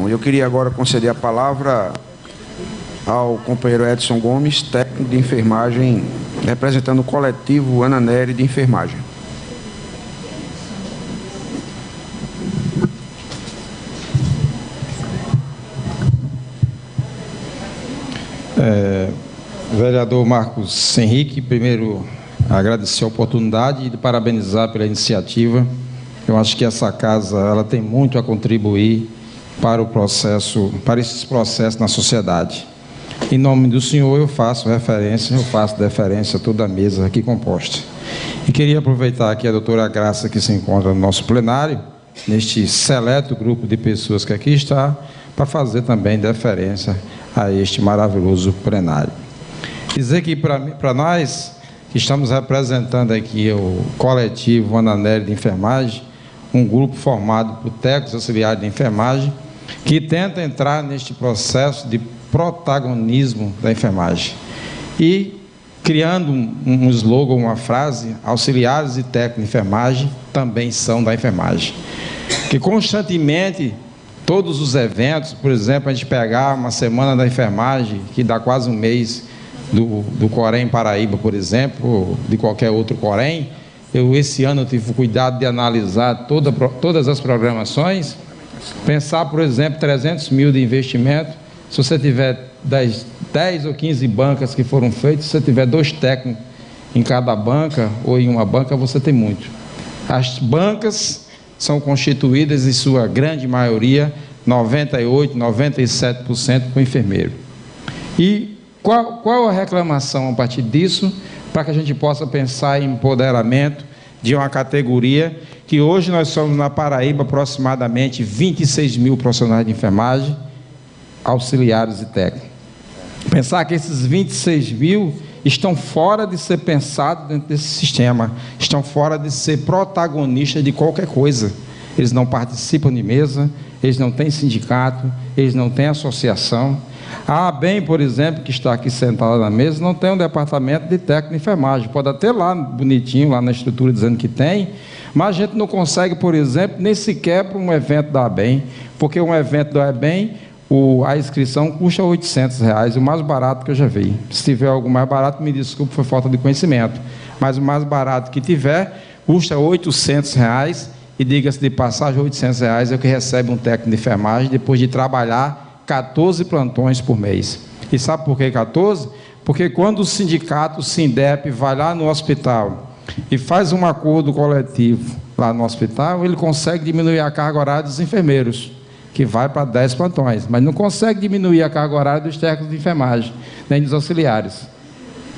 não. Eu queria agora conceder a palavra ao companheiro Edson Gomes, técnico de enfermagem, representando o coletivo Ana Nery de enfermagem. Vereador Marcos Henrique, primeiro agradecer a oportunidade e parabenizar pela iniciativa. Eu acho que essa casa ela tem muito a contribuir para o processo, para esses processos na sociedade. Em nome do senhor, eu faço deferência a toda a mesa aqui composta. E queria aproveitar aqui a doutora Graça, que se encontra no nosso plenário, neste seleto grupo de pessoas que aqui está, para fazer também deferência a este maravilhoso plenário. Dizer que para nós, que estamos representando aqui o coletivo Ana Nery de enfermagem, um grupo formado por técnicos auxiliares de enfermagem, que tenta entrar neste processo de protagonismo da enfermagem. E, criando um slogan, uma frase, auxiliares e técnicos de enfermagem também são da enfermagem. Que constantemente, todos os eventos, por exemplo, a gente pegar uma semana da enfermagem, que dá quase um mês do Corém Paraíba, por exemplo, de qualquer outro Corém, esse ano eu tive o cuidado de analisar todas as programações, pensar, por exemplo, 300 mil de investimento, se você tiver 10 ou 15 bancas que foram feitas, se você tiver 2 técnicos em cada banca, ou em uma banca, você tem muito. As bancas são constituídas, em sua grande maioria, 98%, 97% com enfermeiro. E qual a reclamação a partir disso, para que a gente possa pensar em empoderamento de uma categoria que hoje nós somos na Paraíba aproximadamente 26 mil profissionais de enfermagem, auxiliares e técnicos. Pensar que esses 26 mil estão fora de ser pensados dentro desse sistema, estão fora de ser protagonistas de qualquer coisa. Eles não participam de mesa, eles não têm sindicato, eles não têm associação. A ABEM, por exemplo, que está aqui sentada na mesa, não tem um departamento de técnico de enfermagem. Pode até lá, bonitinho, lá na estrutura, dizendo que tem, mas a gente não consegue, por exemplo, nem sequer para um evento da ABEM, porque um evento da ABEM, a inscrição custa R$800, o mais barato que eu já vi. Se tiver algo mais barato, me desculpe, foi falta de conhecimento. Mas o mais barato que tiver, custa R$800, e diga-se de passagem, R$800 é o que recebe um técnico de enfermagem depois de trabalhar 14 plantões por mês. E sabe por que 14? Porque quando o sindicato, o SINDEP, vai lá no hospital e faz um acordo coletivo lá no hospital, ele consegue diminuir a carga horária dos enfermeiros, que vai para 10 plantões, mas não consegue diminuir a carga horária dos técnicos de enfermagem, nem dos auxiliares.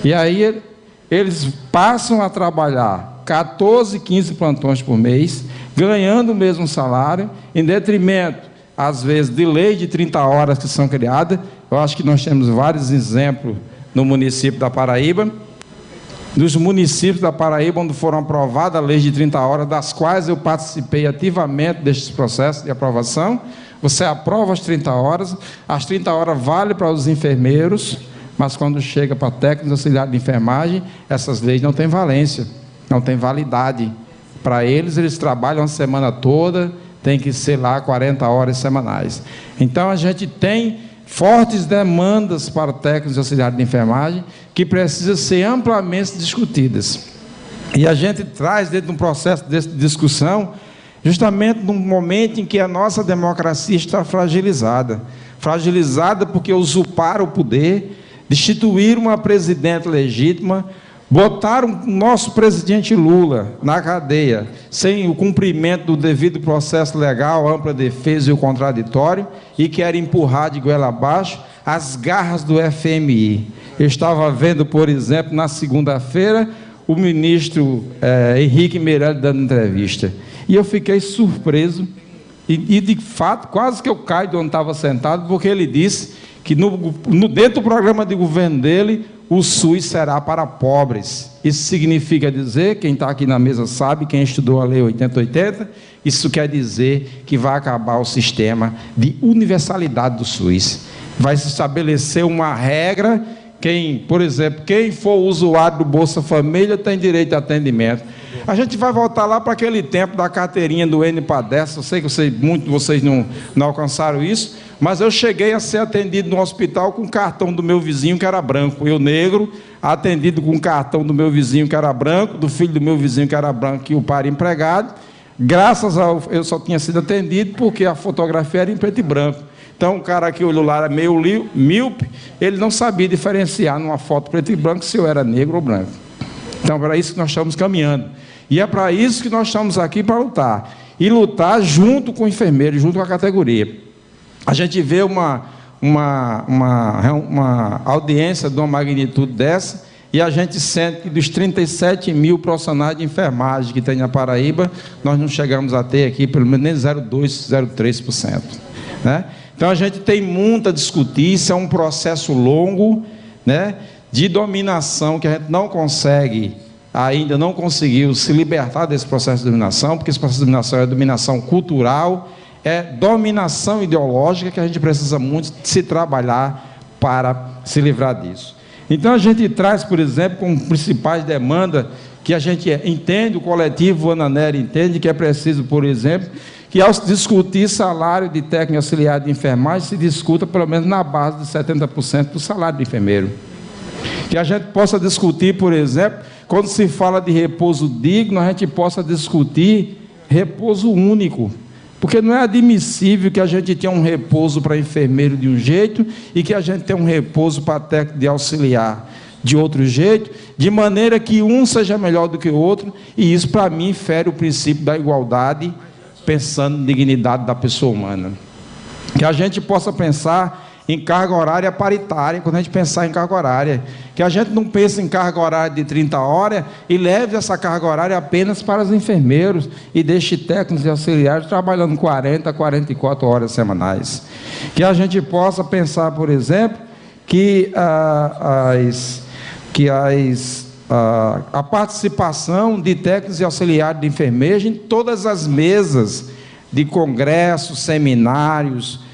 E aí eles passam a trabalhar 14, 15 plantões por mês, ganhando o mesmo salário, em detrimento, às vezes, de lei de 30 horas que são criadas. Eu acho que nós temos vários exemplos no município da Paraíba, dos municípios da Paraíba onde foram aprovadas a lei de 30 horas, das quais eu participei ativamente destes processos de aprovação. Você aprova as 30 horas valem para os enfermeiros, mas quando chega para técnicos auxiliares de enfermagem, essas leis não têm valência, não têm validade. Para eles trabalham a semana toda, tem que ser lá 40 horas semanais. Então, a gente tem fortes demandas para técnicos auxiliares de enfermagem que precisam ser amplamente discutidas. E a gente traz dentro de um processo de discussão, justamente num momento em que a nossa democracia está fragilizada. Fragilizada porque usurparam o poder, destituíram uma presidente legítima, botaram o nosso presidente Lula na cadeia, sem o cumprimento do devido processo legal, ampla defesa e o contraditório, e querem empurrar de goela abaixo as garras do FMI. Eu estava vendo, por exemplo, na segunda-feira, o ministro Henrique Meirelles dando entrevista, e eu fiquei surpreso, e de fato, quase que eu caio de onde estava sentado, porque ele disse que dentro do programa de governo dele, o SUS será para pobres. Isso significa dizer, quem está aqui na mesa sabe, quem estudou a Lei 8080, isso quer dizer que vai acabar o sistema de universalidade do SUS. Vai se estabelecer uma regra, por exemplo, quem for usuário do Bolsa Família tem direito a atendimento. A gente vai voltar lá para aquele tempo da carteirinha do N-Padece. Eu sei que muitos de vocês não alcançaram isso, mas eu cheguei a ser atendido no hospital com o cartão do meu vizinho que era branco. Eu, negro, atendido com o cartão do meu vizinho que era branco, do filho do meu vizinho que era branco e o pai empregado. Graças ao eu só tinha sido atendido porque a fotografia era em preto e branco. Então, o cara que olhou lá era meio míope, ele não sabia diferenciar numa foto preto e branco se eu era negro ou branco. Então, para isso que nós estamos caminhando. E é para isso que nós estamos aqui para lutar. E lutar junto com o enfermeiro, junto com a categoria. A gente vê uma audiência de uma magnitude dessa, e a gente sente que dos 37 mil profissionais de enfermagem que tem na Paraíba, nós não chegamos a ter aqui pelo menos nem 0,2%, 0,3%. Né? Então, a gente tem muito a discutir, isso é um processo longo, né, de dominação, que a gente não consegue, ainda não conseguiu se libertar desse processo de dominação, porque esse processo de dominação é dominação cultural, é dominação ideológica, que a gente precisa muito se trabalhar para se livrar disso. Então, a gente traz, por exemplo, como principais demandas, que a gente entende, o coletivo Ananeri entende, que é preciso, por exemplo, que ao se discutir salário de técnico auxiliar de enfermagem, se discuta pelo menos na base de 70% do salário do enfermeiro. Que a gente possa discutir, por exemplo, quando se fala de repouso digno, a gente possa discutir repouso único. Porque não é admissível que a gente tenha um repouso para enfermeiro de um jeito e que a gente tenha um repouso para técnico de auxiliar de outro jeito, de maneira que um seja melhor do que o outro, e isso, para mim, fere o princípio da igualdade, pensando na dignidade da pessoa humana. Que a gente possa pensar em carga horária paritária, quando a gente pensar em carga horária, que a gente não pense em carga horária de 30 horas e leve essa carga horária apenas para os enfermeiros e deixe técnicos e auxiliares trabalhando 40, 44 horas semanais. Que a gente possa pensar, por exemplo, que a participação de técnicos e auxiliares de enfermagem em todas as mesas de congressos, seminários,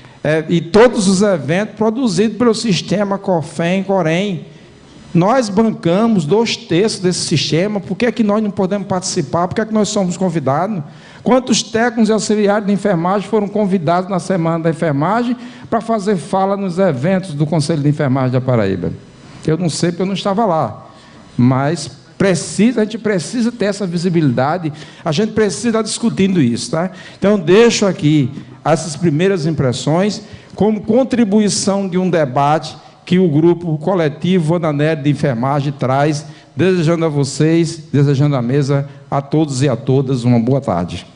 e todos os eventos produzidos pelo sistema COFEM e COREM. Nós bancamos 2/3 desse sistema. Por que é que nós não podemos participar? Por que é que nós somos convidados? Quantos técnicos e auxiliares de enfermagem foram convidados na Semana da Enfermagem para fazer fala nos eventos do Conselho de Enfermagem da Paraíba? Eu não sei porque eu não estava lá, mas a gente precisa ter essa visibilidade, a gente precisa estar discutindo isso, tá? Então, deixo aqui essas primeiras impressões como contribuição de um debate que o grupo coletivo Ananeri de Enfermagem traz, desejando a vocês, desejando à mesa, a todos e a todas, uma boa tarde.